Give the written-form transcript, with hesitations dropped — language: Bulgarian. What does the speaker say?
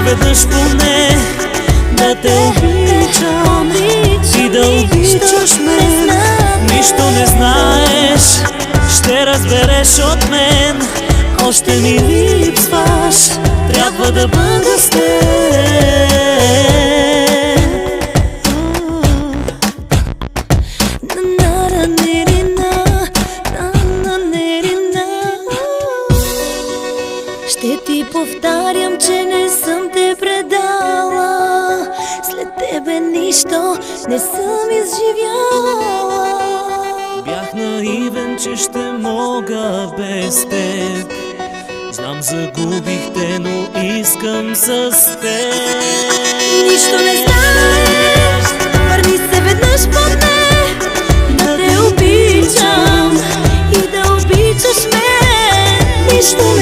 се веднъж поне да те обичам и да обичаш мен. Нищо не знаеш, ще разбереш от мен. Още ми липсваш, трябва да бъда с теб. Ще ти повтарям, че не съм те предала. След тебе нищо не съм изживяла. Бях наивен, че ще мога без теб. Знам, загубих те, но искам с теб. Нищо не знаеш, върни се веднъж поне да те обичам и да обичаш мен. Нищо